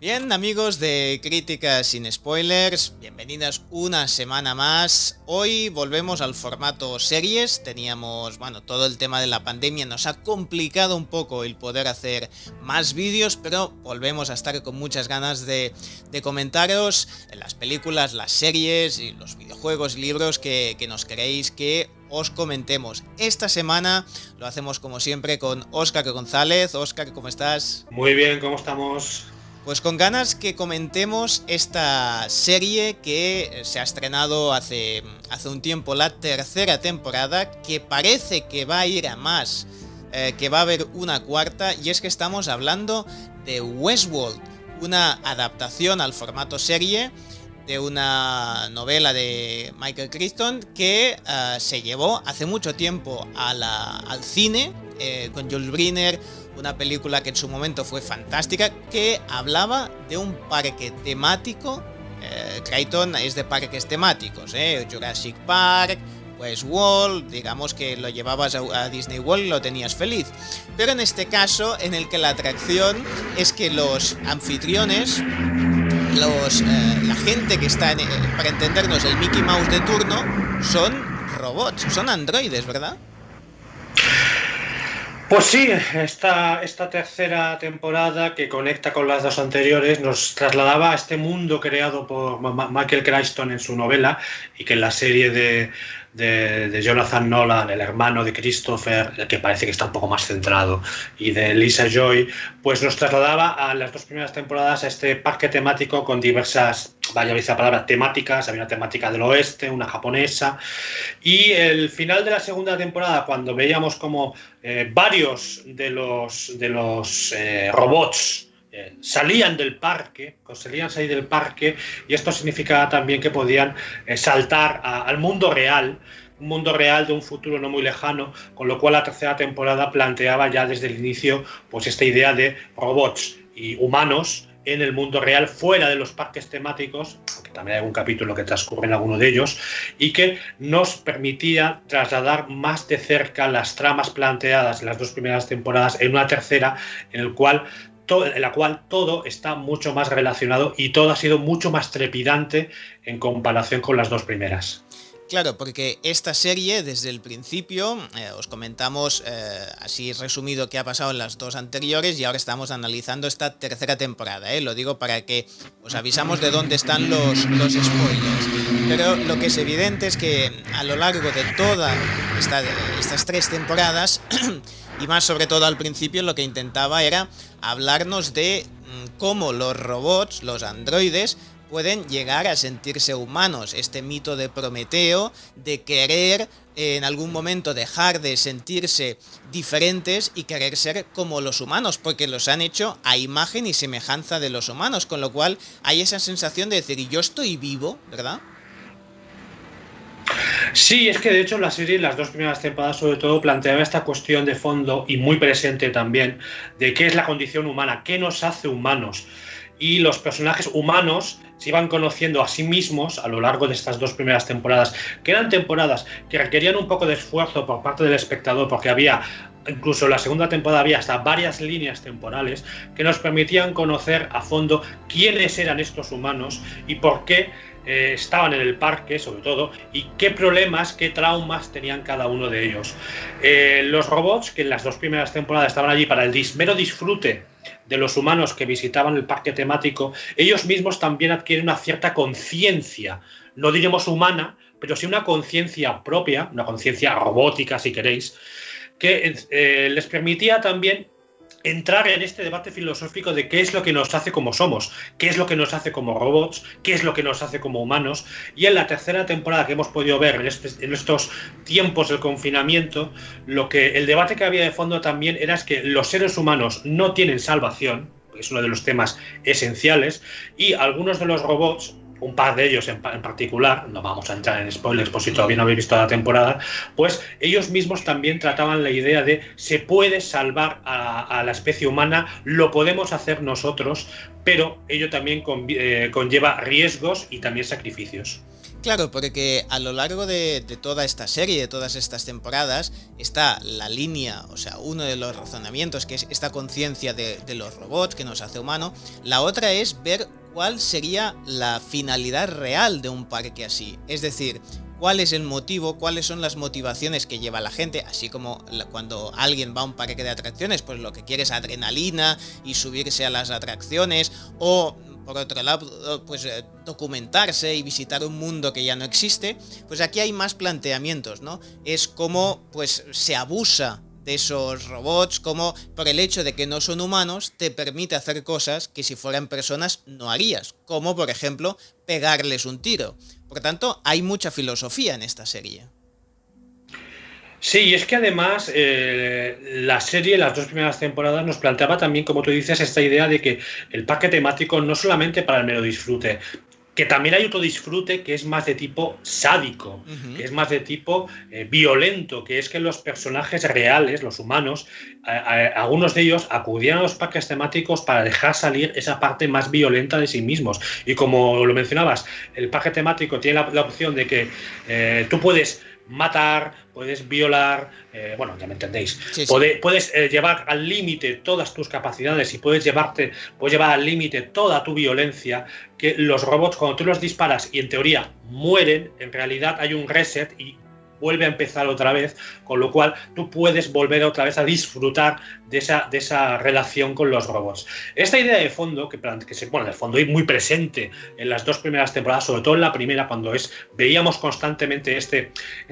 Bien, amigos de Críticas sin Spoilers, bienvenidas una semana más. Hoy volvemos al formato series. Teníamos, todo el tema de la pandemia nos ha complicado un poco el poder hacer más vídeos, pero volvemos a estar con muchas ganas de comentaros en las películas, las series y los videojuegos y libros que nos queréis que os comentemos. Esta semana lo hacemos como siempre con Óscar González. Óscar, ¿cómo estás? Muy bien, ¿cómo estamos? Pues con ganas que comentemos esta serie que se ha estrenado hace un tiempo, la tercera temporada, que parece que va a ir a más, que va a haber una cuarta, y es que estamos hablando de Westworld, una adaptación al formato serie de una novela de Michael Crichton que se llevó hace mucho tiempo al cine con Jules Briner, una película que en su momento fue fantástica, que hablaba de un parque temático. Crichton es de parques temáticos, Jurassic Park, Westworld, digamos que lo llevabas a Disney World y lo tenías feliz. Pero en este caso, en el que la atracción es que los anfitriones, la gente que está, para entendernos, el Mickey Mouse de turno, son robots, son androides, ¿verdad? Pues sí, esta tercera temporada que conecta con las dos anteriores nos trasladaba a este mundo creado por Michael Crichton en su novela y que en la serie de Jonathan Nolan, el hermano de Christopher, el que parece que está un poco más centrado, y de Lisa Joy, pues nos trasladaba a las dos primeras temporadas a este parque temático con diversas, vaya la palabra, temáticas. Había una temática del oeste, una japonesa, y el final de la segunda temporada, cuando veíamos como varios de los robots salían del parque, conseguían salir del parque, y esto significaba también que podían saltar al mundo real, un mundo real de un futuro no muy lejano, con lo cual la tercera temporada planteaba ya desde el inicio pues esta idea de robots y humanos en el mundo real, fuera de los parques temáticos, aunque también hay algún capítulo que transcurre en alguno de ellos, y que nos permitía trasladar más de cerca las tramas planteadas en las dos primeras temporadas en una tercera, en la cual todo está mucho más relacionado y todo ha sido mucho más trepidante en comparación con las dos primeras. Claro, porque esta serie, desde el principio, os comentamos así resumido qué ha pasado en las dos anteriores, y ahora estamos analizando esta tercera temporada. Lo digo para que os avisamos de dónde están los spoilers. Pero lo que es evidente es que a lo largo de todas estas tres temporadas, y más sobre todo al principio, lo que intentaba era hablarnos de cómo los robots, los androides, pueden llegar a sentirse humanos. Este mito de Prometeo, de querer en algún momento dejar de sentirse diferentes y querer ser como los humanos, porque los han hecho a imagen y semejanza de los humanos, con lo cual hay esa sensación de decir, yo estoy vivo, ¿verdad? Sí, es que de hecho la serie, las dos primeras temporadas sobre todo, planteaba esta cuestión de fondo y muy presente también, de qué es la condición humana, qué nos hace humanos. Y los personajes humanos se iban conociendo a sí mismos a lo largo de estas dos primeras temporadas, que eran temporadas que requerían un poco de esfuerzo por parte del espectador, porque había, incluso en la segunda temporada había hasta varias líneas temporales que nos permitían conocer a fondo quiénes eran estos humanos y por qué estaban en el parque, sobre todo, y qué problemas, qué traumas tenían cada uno de ellos. Los robots, que en las dos primeras temporadas estaban allí para el mero disfrute de los humanos que visitaban el parque temático, ellos mismos también adquieren una cierta conciencia, no diremos humana, pero sí una conciencia propia, una conciencia robótica, si queréis, que les permitía también entrar en este debate filosófico de qué es lo que nos hace como somos, qué es lo que nos hace como robots, qué es lo que nos hace como humanos. Y en la tercera temporada que hemos podido ver en estos tiempos del confinamiento, el debate que había de fondo también era que los seres humanos no tienen salvación, es uno de los temas esenciales, y algunos de los robots, un par de ellos en particular, no vamos a entrar en spoilers por si todavía no habéis visto la temporada, pues ellos mismos también trataban la idea de se puede salvar a la especie humana, lo podemos hacer nosotros, pero ello también conlleva riesgos y también sacrificios. Claro, porque a lo largo de toda esta serie, de todas estas temporadas, está la línea, o sea, uno de los razonamientos, que es esta conciencia de los robots que nos hace humano. La otra es ver cuál sería la finalidad real de un parque así. Es decir, cuál es el motivo, cuáles son las motivaciones que lleva la gente, así como cuando alguien va a un parque de atracciones, pues lo que quiere es adrenalina y subirse a las atracciones, o por otro lado, pues documentarse y visitar un mundo que ya no existe. Pues aquí hay más planteamientos, ¿no? Es como pues se abusa de esos robots, como por el hecho de que no son humanos te permite hacer cosas que si fueran personas no harías, como por ejemplo pegarles un tiro. Por tanto, hay mucha filosofía en esta serie. Sí, y es que además la serie, las dos primeras temporadas, nos planteaba también, como tú dices, esta idea de que el parque temático no solamente para el mero disfrute, que también hay otro disfrute que es más de tipo sádico, que es más de tipo violento, que es que los personajes reales, los humanos, algunos de ellos acudían a los parques temáticos para dejar salir esa parte más violenta de sí mismos. Y como lo mencionabas, el parque temático tiene la opción de que tú puedes matar, puedes violar, bueno, ya me entendéis. Sí, sí. Puedes llevar al límite todas tus capacidades y puedes llevar al límite toda tu violencia, que los robots, cuando tú los disparas y en teoría mueren, en realidad hay un reset y vuelve a empezar otra vez, con lo cual tú puedes volver otra vez a disfrutar de esa relación con los robots. Esta idea de fondo, bueno, de fondo y muy presente en las dos primeras temporadas, sobre todo en la primera, cuando veíamos constantemente esta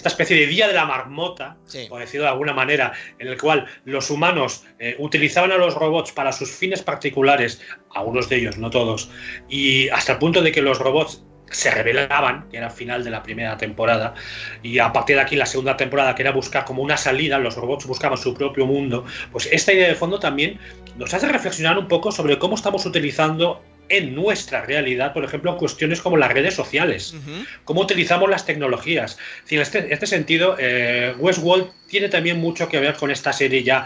especie de día de la marmota, sí, por decirlo de alguna manera, en el cual los humanos utilizaban a los robots para sus fines particulares, algunos de ellos, no todos, y hasta el punto de que los robots se rebelaban, que era el final de la primera temporada, y a partir de aquí la segunda temporada, que era buscar como una salida, los robots buscaban su propio mundo. Pues esta idea de fondo también nos hace reflexionar un poco sobre cómo estamos utilizando en nuestra realidad, por ejemplo, cuestiones como las redes sociales, cómo utilizamos las tecnologías. En este sentido, Westworld tiene también mucho que ver con esta serie ya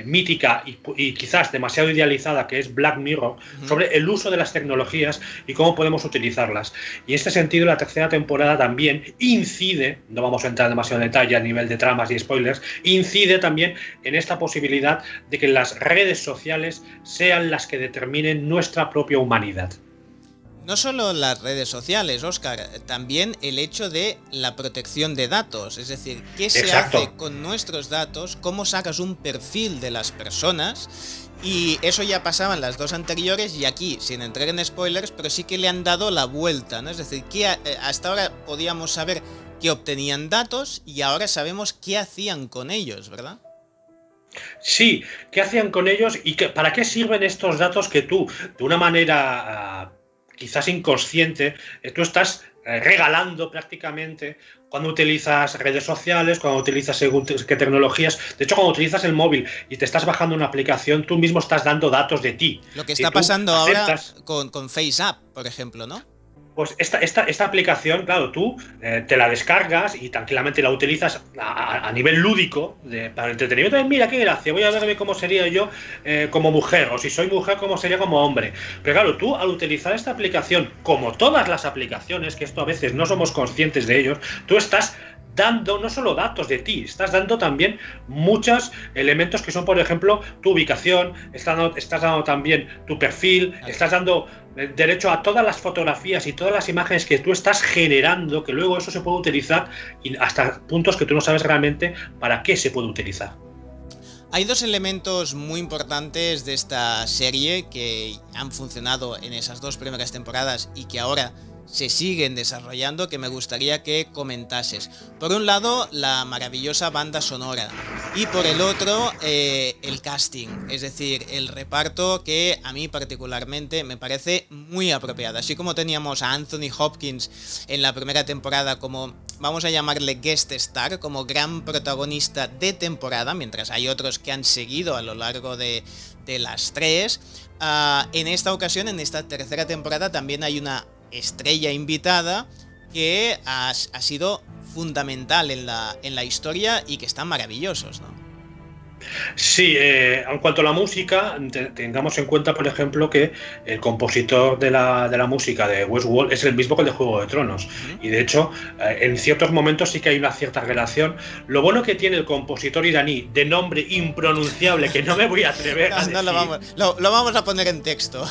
mítica y quizás demasiado idealizada, que es Black Mirror, sobre el uso de las tecnologías y cómo podemos utilizarlas. Y en este sentido, la tercera temporada también incide, no vamos a entrar demasiado en detalle a nivel de tramas y spoilers, incide también en esta posibilidad de que las redes sociales sean las que determinen nuestra propia humanidad. No solo las redes sociales, Óscar, también el hecho de la protección de datos, es decir, qué se hace con nuestros datos, cómo sacas un perfil de las personas, y eso ya pasaba en las dos anteriores y aquí, sin entrar en spoilers, pero sí que le han dado la vuelta, ¿no? Es decir, que hasta ahora podíamos saber que obtenían datos y ahora sabemos qué hacían con ellos, ¿verdad? Sí, ¿qué hacían con ellos y para qué sirven estos datos que tú, de una manera quizás inconsciente, tú estás regalando prácticamente cuando utilizas redes sociales, cuando utilizas según qué tecnologías? De hecho, cuando utilizas el móvil y te estás bajando una aplicación, tú mismo estás dando datos de ti. Lo que está pasando ahora con FaceApp, por ejemplo, ¿no? Pues esta aplicación, claro, tú te la descargas y tranquilamente la utilizas a nivel lúdico, para entretenimiento. Mira qué gracia, voy a ver cómo sería yo como mujer, o si soy mujer, cómo sería como hombre. Pero claro, tú al utilizar esta aplicación, como todas las aplicaciones, que esto a veces no somos conscientes de ellos, tú estás dando no solo datos de ti, estás dando también muchos elementos que son, por ejemplo, tu ubicación, estás dando también tu perfil, estás dando derecho a todas las fotografías y todas las imágenes que tú estás generando, que luego eso se puede utilizar y hasta puntos que tú no sabes realmente para qué se puede utilizar. Hay dos elementos muy importantes de esta serie que han funcionado en esas dos primeras temporadas y que ahora se siguen desarrollando, que me gustaría que comentases. Por un lado, la maravillosa banda sonora y por el otro, el casting, es decir, el reparto, que a mí particularmente me parece muy apropiado. Así como teníamos a Anthony Hopkins en la primera temporada como, vamos a llamarle guest star, como gran protagonista de temporada, mientras hay otros que han seguido a lo largo de las tres, en esta ocasión, en esta tercera temporada, también hay una estrella invitada que ha sido fundamental en la historia y que están maravillosos, ¿no? Sí, en cuanto a la música, tengamos en cuenta, por ejemplo, que el compositor de la música de Westworld es el mismo que el de Juego de Tronos. Y de hecho, en ciertos momentos sí que hay una cierta relación. Lo bueno que tiene el compositor iraní, de nombre impronunciable, que no me voy a atrever a decir. Lo vamos a poner en texto.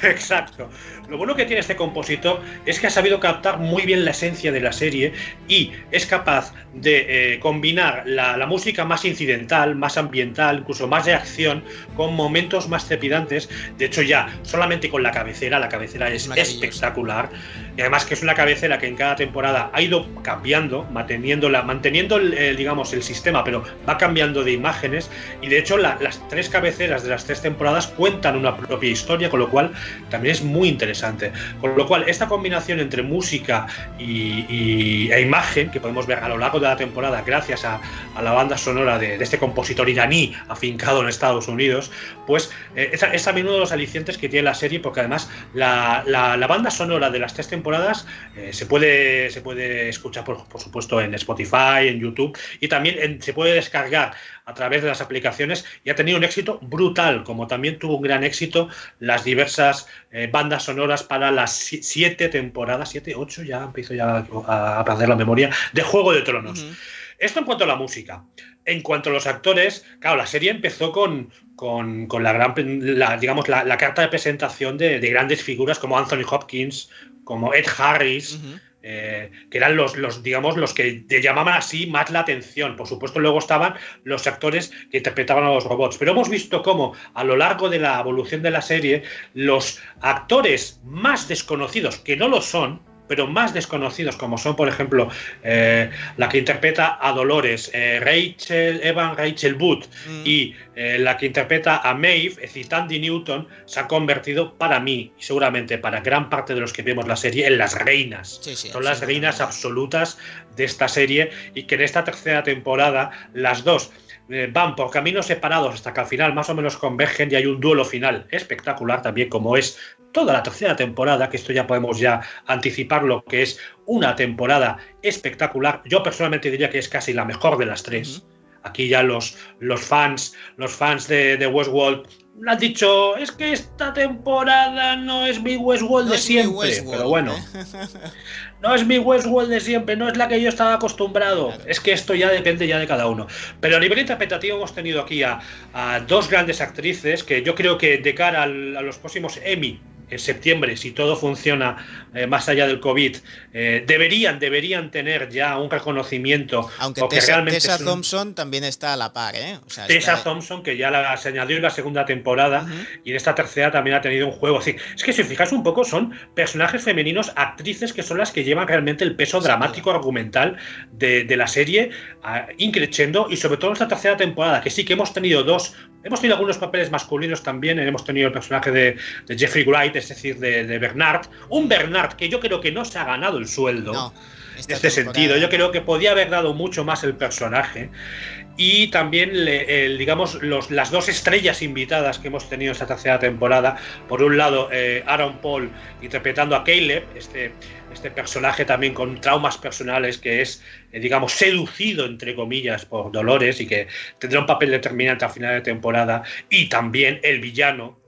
Exacto. Lo bueno que tiene este compositor es que ha sabido captar muy bien la esencia de la serie y es capaz de combinar la música más incidental, más ambiental, incluso más de acción, con momentos más trepidantes. De hecho, ya solamente con la cabecera es espectacular. Y además que es una cabecera que en cada temporada ha ido cambiando, manteniendo digamos, el sistema, pero va cambiando de imágenes. Y de hecho, las tres cabeceras de las 3 temporadas cuentan una propia historia, con lo cual también es muy interesante. Con lo cual, esta combinación entre música e imagen que podemos ver a lo largo de la temporada, gracias a la banda sonora de este compositor iraní afincado en Estados Unidos, pues es también uno de los alicientes que tiene la serie, porque además la banda sonora de las 3 temporadas se puede escuchar, por supuesto, en Spotify, en YouTube, y también se puede descargar a través de las aplicaciones, y ha tenido un éxito brutal, como también tuvo un gran éxito las diversas bandas sonoras para las 7 temporadas, 7, 8, ya empiezo a perder la memoria, de Juego de Tronos. Esto en cuanto a la música. En cuanto a los actores, claro, la serie empezó con la carta de presentación de grandes figuras como Anthony Hopkins, como Ed Harris, que eran los que llamaban así más la atención. Por supuesto, luego estaban los actores que interpretaban a los robots. Pero hemos visto cómo a lo largo de la evolución de la serie, los actores más desconocidos, que no lo son, pero más desconocidos, como son, por ejemplo, la que interpreta a Dolores, Rachel Wood, y la que interpreta a Maeve, es decir, Thandie Newton, se han convertido, para mí, y seguramente para gran parte de los que vemos la serie, en las reinas. Son las reinas absolutas de esta serie, y que en esta 3ª temporada las dos van por caminos separados hasta que al final más o menos convergen y hay un duelo final espectacular también, como es toda la 3ª temporada, que esto ya podemos anticipar lo que es una temporada espectacular. Yo personalmente diría que es casi la mejor de las 3. Aquí ya los fans de Westworld han dicho, es que esta temporada no es mi Westworld de siempre, pero bueno, no es mi Westworld de siempre, no es la que yo estaba acostumbrado. Claro. Es que esto ya depende de cada uno. Pero a nivel interpretativo hemos tenido aquí a 2 grandes actrices que yo creo que de cara a los próximos Emmy en septiembre, si todo funciona más allá del COVID, deberían tener ya un reconocimiento. Aunque Tessa Thompson también está a la par, ¿eh? O sea, Tessa Thompson, que ya se añadió en la 2ª temporada, y en esta 3ª también ha tenido un juego. Así, es que si os fijáis un poco, son personajes femeninos, actrices, que son las que llevan realmente el peso dramático, argumental de la serie, increciendo, y sobre todo en esta 3ª temporada, que sí que hemos tenido algunos papeles masculinos también. Hemos tenido el personaje de Jeffrey Wright, es decir, de Bernard. Un Bernard que yo creo que no se ha ganado el sueldo en este sentido. Yo creo que podía haber dado mucho más el personaje. Y también, las 2 estrellas invitadas que hemos tenido esta 3ª temporada. Por un lado, Aaron Paul interpretando a Caleb, este personaje también con traumas personales, que es, seducido, entre comillas, por Dolores, y que tendrá un papel determinante al final de temporada. Y también el villano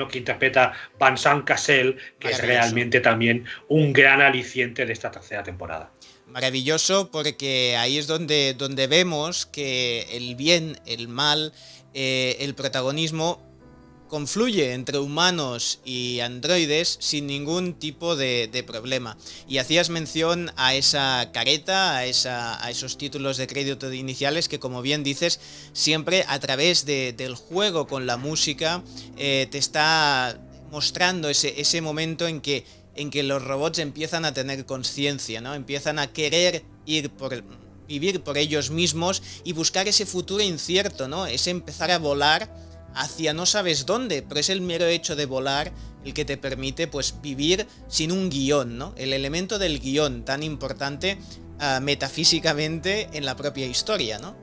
que interpreta Vincent Cassel, que es realmente también un gran aliciente de esta 3ª temporada. Maravilloso, porque ahí es donde vemos que el bien, el mal, el protagonismo confluye entre humanos y androides sin ningún tipo de problema. Y hacías mención a esa careta, a esos títulos de crédito iniciales que, como bien dices, siempre a través del juego con la música te está mostrando ese momento en que los robots empiezan a tener conciencia, ¿no? Empiezan a querer vivir por ellos mismos y buscar ese futuro incierto, ¿no? Ese empezar a volar hacia no sabes dónde, pero es el mero hecho de volar el que te permite, pues, vivir sin un guión, ¿no? El elemento del guión tan importante metafísicamente en la propia historia, ¿no?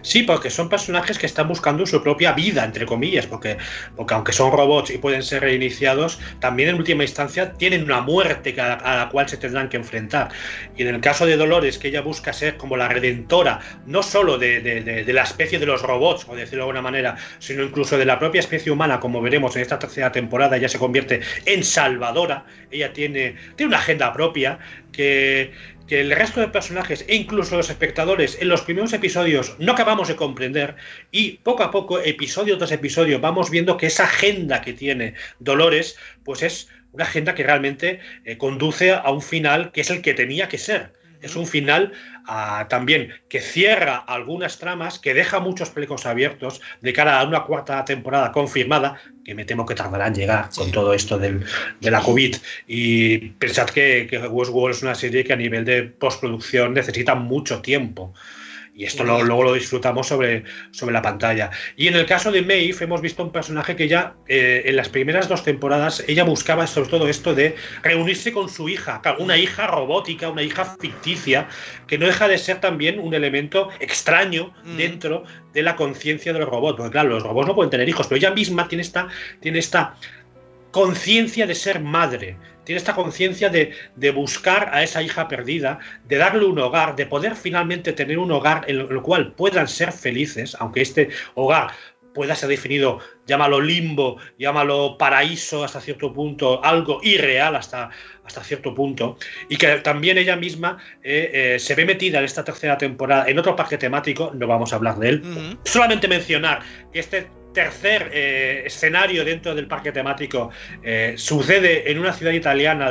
Sí, porque son personajes que están buscando su propia vida, entre comillas, porque aunque son robots y pueden ser reiniciados, también en última instancia tienen una muerte a la cual se tendrán que enfrentar. Y en el caso de Dolores, que ella busca ser como la redentora, no solo de la especie de los robots, por decirlo de alguna manera, sino incluso de la propia especie humana, como veremos en esta tercera temporada, ella se convierte en salvadora. Ella tiene una agenda propia que el resto de personajes e incluso los espectadores en los primeros episodios no acabamos de comprender, y poco a poco, episodio tras episodio, vamos viendo que esa agenda que tiene Dolores pues es una agenda que realmente conduce a un final que es el que tenía que ser. Es un final también que cierra algunas tramas, que deja muchos flecos abiertos de cara a una cuarta temporada confirmada, que me temo que tardará en llegar con todo esto de la COVID. Y pensad que Westworld es una serie que a nivel de postproducción necesita mucho tiempo. Y esto luego lo disfrutamos sobre la pantalla. Y en el caso de Maeve hemos visto un personaje que ya en las primeras 2 temporadas ella buscaba sobre todo esto de reunirse con su hija, una hija robótica, una hija ficticia, que no deja de ser también un elemento extraño dentro de la conciencia de los robots. Porque claro, los robots no pueden tener hijos, pero ella misma tiene esta conciencia de ser madre, tiene esta conciencia de buscar a esa hija perdida, de darle un hogar, de poder finalmente tener un hogar en el cual puedan ser felices, aunque este hogar pueda ser definido, llámalo limbo, llámalo paraíso hasta cierto punto, algo irreal hasta cierto punto, y que también ella misma se ve metida en esta tercera temporada en otro parque temático, no vamos a hablar de él, solamente mencionar que este tercer escenario dentro del parque temático sucede en una ciudad italiana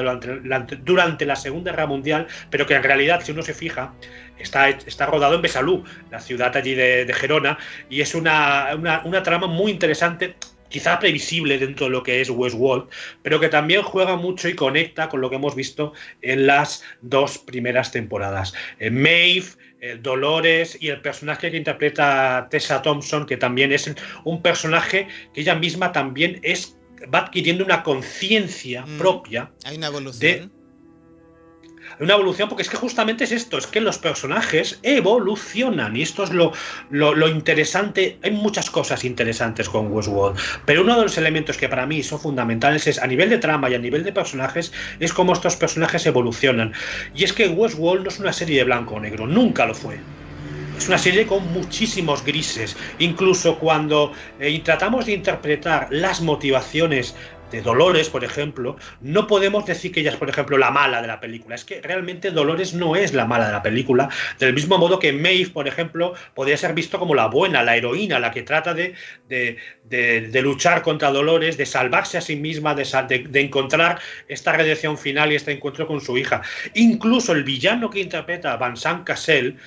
durante la Segunda Guerra Mundial, pero que en realidad, si uno se fija, está rodado en Besalú, la ciudad allí de Gerona, y es una trama muy interesante, quizá previsible dentro de lo que es Westworld, pero que también juega mucho y conecta con lo que hemos visto en las 2 primeras temporadas. Maeve, Dolores y el personaje que interpreta Tessa Thompson, que también es un personaje que ella misma también va adquiriendo una conciencia propia. Hay una evolución. Una evolución, porque es que justamente es esto, es que los personajes evolucionan, y esto es lo interesante. Hay muchas cosas interesantes con Westworld, pero uno de los elementos que para mí son fundamentales es, a nivel de trama y a nivel de personajes, es cómo estos personajes evolucionan. Y es que Westworld no es una serie de blanco o negro, nunca lo fue. Es una serie con muchísimos grises, incluso cuando tratamos de interpretar las motivaciones de Dolores, por ejemplo, no podemos decir que ella es, por ejemplo, la mala de la película. Es que realmente Dolores no es la mala de la película, del mismo modo que Maeve, por ejemplo, podría ser visto como la buena, la heroína, la que trata de luchar contra Dolores, de salvarse a sí misma, de encontrar esta redención final y este encuentro con su hija. Incluso el villano que interpreta Vincent Cassel,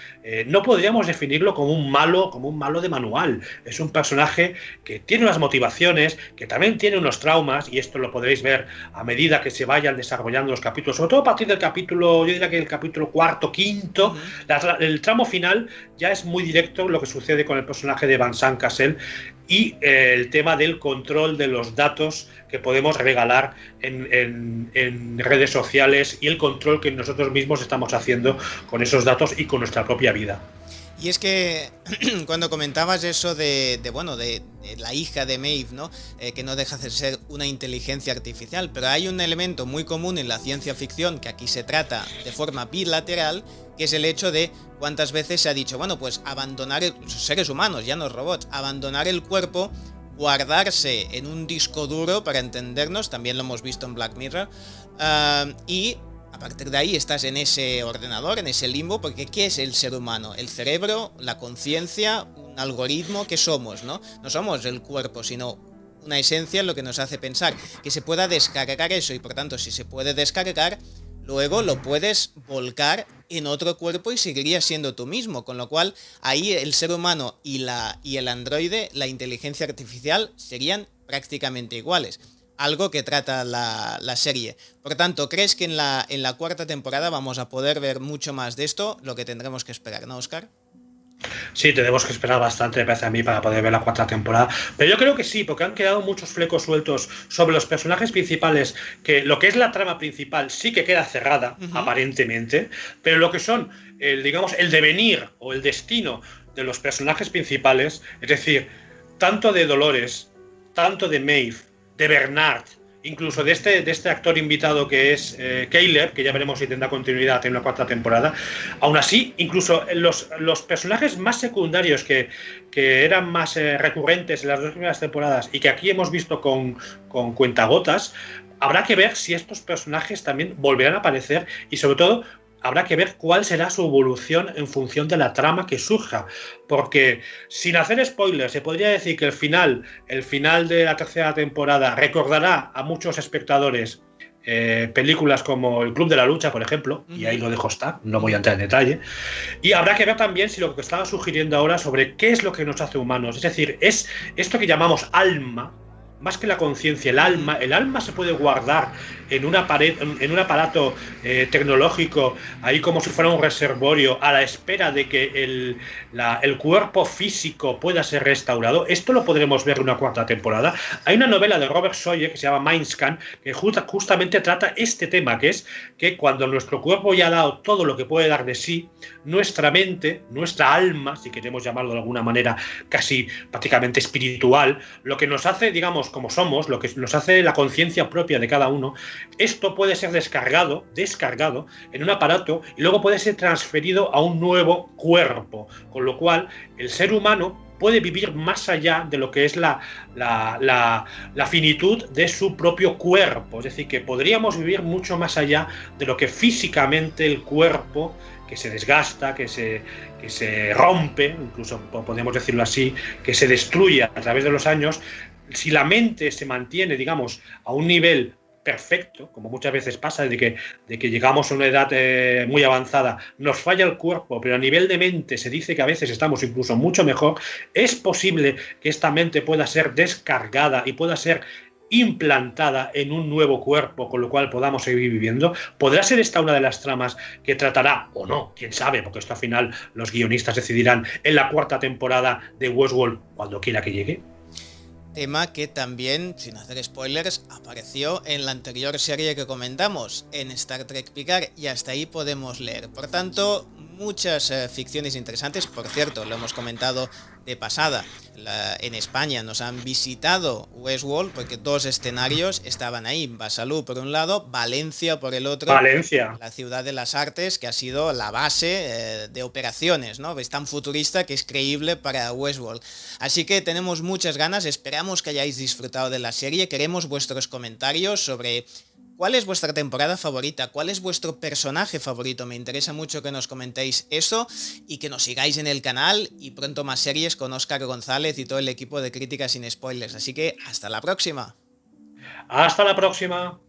no podríamos definirlo como un malo de manual. Es un personaje que tiene unas motivaciones, que también tiene unos traumas, y esto lo podréis ver a medida que se vayan desarrollando los capítulos, sobre todo a partir del capítulo, yo diría que el capítulo 4º, 5º, el tramo final ya es muy directo lo que sucede con el personaje de Vincent Cassel y el tema del control de los datos que podemos regalar en redes sociales y el control que nosotros mismos estamos haciendo con esos datos y con nuestra propia vida. Y es que cuando comentabas eso de la hija de Maeve, ¿no? Que no deja de ser una inteligencia artificial, pero hay un elemento muy común en la ciencia ficción que aquí se trata de forma bilateral, que es el hecho de cuántas veces se ha dicho, bueno, pues abandonar los seres humanos, ya no robots, abandonar el cuerpo, guardarse en un disco duro, para entendernos, también lo hemos visto en Black Mirror, y a partir de ahí estás en ese ordenador, en ese limbo, porque ¿qué es el ser humano? El cerebro, la conciencia, un algoritmo, ¿qué somos, no? No somos el cuerpo, sino una esencia en lo que nos hace pensar. Que se pueda descargar eso, y por tanto, si se puede descargar, luego lo puedes volcar en otro cuerpo y seguirías siendo tú mismo, con lo cual ahí el ser humano y el androide, la inteligencia artificial, serían prácticamente iguales. Algo que trata la serie. Por tanto, ¿crees que en la 4ª temporada vamos a poder ver mucho más de esto? Lo que tendremos que esperar, ¿no, Óscar? Sí, tenemos que esperar bastante, me parece a mí, para poder ver la 4ª temporada. Pero yo creo que sí, porque han quedado muchos flecos sueltos sobre los personajes principales, que lo que es la trama principal sí que queda cerrada, aparentemente, pero lo que son, el devenir o el destino de los personajes principales, es decir, tanto de Dolores, tanto de Maeve, de Bernard, incluso de este actor invitado que es Caleb, que ya veremos si tendrá continuidad en la 4ª temporada. Aún así, incluso los personajes más secundarios que eran más recurrentes en las 2 primeras temporadas y que aquí hemos visto con cuentagotas, habrá que ver si estos personajes también volverán a aparecer y sobre todo habrá que ver cuál será su evolución en función de la trama que surja, porque sin hacer spoilers se podría decir que el final de la 3ª temporada recordará a muchos espectadores películas como El Club de la Lucha, por ejemplo, y ahí lo dejo estar, no voy a entrar en detalle, y habrá que ver también si lo que estaba sugiriendo ahora sobre qué es lo que nos hace humanos, es decir, es esto que llamamos alma, más que la conciencia, el alma se puede guardar en una pared, en un aparato tecnológico, ahí como si fuera un reservorio, a la espera de que el cuerpo físico pueda ser restaurado. Esto lo podremos ver en una 4ª temporada. Hay una novela de Robert Sawyer que se llama Mindscan, que justamente trata este tema, que es que cuando nuestro cuerpo ya ha dado todo lo que puede dar de sí, nuestra mente, nuestra alma, si queremos llamarlo de alguna manera casi prácticamente espiritual, lo que nos hace, digamos, como somos, lo que nos hace la conciencia propia de cada uno, esto puede ser descargado en un aparato y luego puede ser transferido a un nuevo cuerpo, con lo cual el ser humano puede vivir más allá de lo que es la finitud de su propio cuerpo, es decir, que podríamos vivir mucho más allá de lo que físicamente el cuerpo, que se desgasta, que se rompe, incluso podemos decirlo así, que se destruye a través de los años. Si la mente se mantiene, digamos, a un nivel perfecto, como muchas veces pasa, de que llegamos a una edad muy avanzada, nos falla el cuerpo, pero a nivel de mente se dice que a veces estamos incluso mucho mejor, es posible que esta mente pueda ser descargada y pueda ser implantada en un nuevo cuerpo, con lo cual podamos seguir viviendo. ¿Podrá ser esta una de las tramas que tratará, o no? ¿Quién sabe? Porque esto al final los guionistas decidirán en la 4ª temporada de Westworld, cuando quiera que llegue. Tema que también, sin hacer spoilers, apareció en la anterior serie que comentamos, en Star Trek Picard, y hasta ahí podemos leer. Por tanto, muchas ficciones interesantes. Por cierto, lo hemos comentado de pasada, en España nos han visitado Westworld porque 2 escenarios estaban ahí, Besalú por un lado, Valencia por el otro. Valencia, la ciudad de las artes, que ha sido la base de operaciones, ¿no? Es tan futurista que es creíble para Westworld. Así que tenemos muchas ganas, esperamos que hayáis disfrutado de la serie, queremos vuestros comentarios sobre ¿cuál es vuestra temporada favorita? ¿Cuál es vuestro personaje favorito? Me interesa mucho que nos comentéis eso y que nos sigáis en el canal y pronto más series con Óscar González y todo el equipo de Críticas sin Spoilers. Así que hasta la próxima. Hasta la próxima.